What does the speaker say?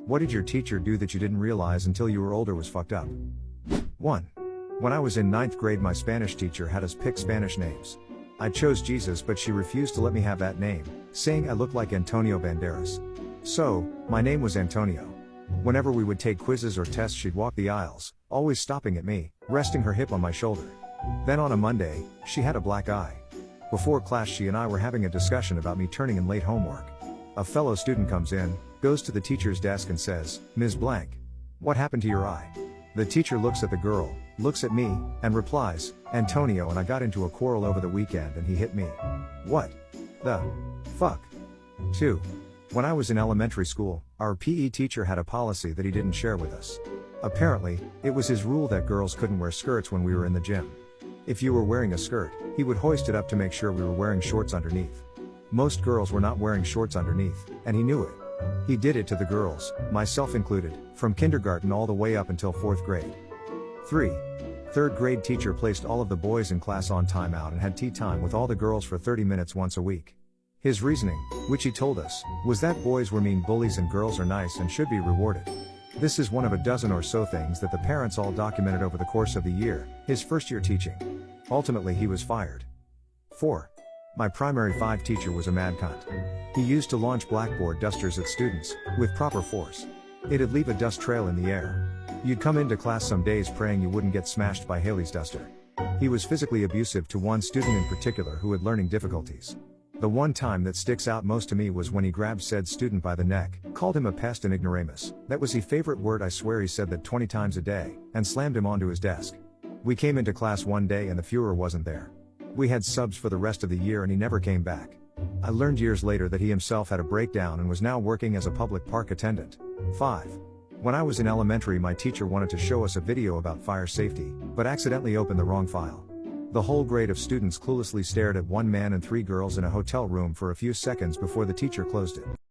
What did your teacher do that you didn't realize until you were older was fucked up? 1. When I was in ninth grade, my Spanish teacher had us pick Spanish names. I chose Jesus, but she refused to let me have that name, saying I looked like Antonio Banderas. So, my name was Antonio. Whenever we would take quizzes or tests, she'd walk the aisles, always stopping at me, resting her hip on my shoulder. Then on a Monday, she had a black eye. Before class, she and I were having a discussion about me turning in late homework. A fellow student comes in, goes to the teacher's desk and says, "Ms. Blank, what happened to your eye?" The teacher looks at the girl, looks at me, and replies, "Antonio and I got into a quarrel over the weekend and he hit me." What the fuck? 2. When I was in elementary school, our PE teacher had a policy that he didn't share with us. Apparently, it was his rule that girls couldn't wear skirts when we were in the gym. If you were wearing a skirt, he would hoist it up to make sure we were wearing shorts underneath. Most girls were not wearing shorts underneath, and he knew it. He did it to the girls, myself included, from kindergarten all the way up until 4th grade. 3. Third grade teacher placed all of the boys in class on timeout and had tea time with all the girls for 30 minutes once a week. His reasoning, which he told us, was that boys were mean bullies and girls are nice and should be rewarded. This is one of a dozen or so things that the parents all documented over the course of the year, his first year teaching. Ultimately, he was fired. 4. My primary 5 teacher was a mad cunt. He used to launch blackboard dusters at students, with proper force. It'd leave a dust trail in the air. You'd come into class some days praying you wouldn't get smashed by Haley's duster. He was physically abusive to one student in particular who had learning difficulties. The one time that sticks out most to me was when he grabbed said student by the neck, called him a pest and ignoramus, that was his favorite word, I swear he said that 20 times a day, and slammed him onto his desk. We came into class one day and the Fuhrer wasn't there. We had subs for the rest of the year and he never came back. I learned years later that he himself had a breakdown and was now working as a public park attendant. 5. When I was in elementary, my teacher wanted to show us a video about fire safety, but accidentally opened the wrong file. The whole grade of students cluelessly stared at one man and 3 girls in a hotel room for a few seconds before the teacher closed it.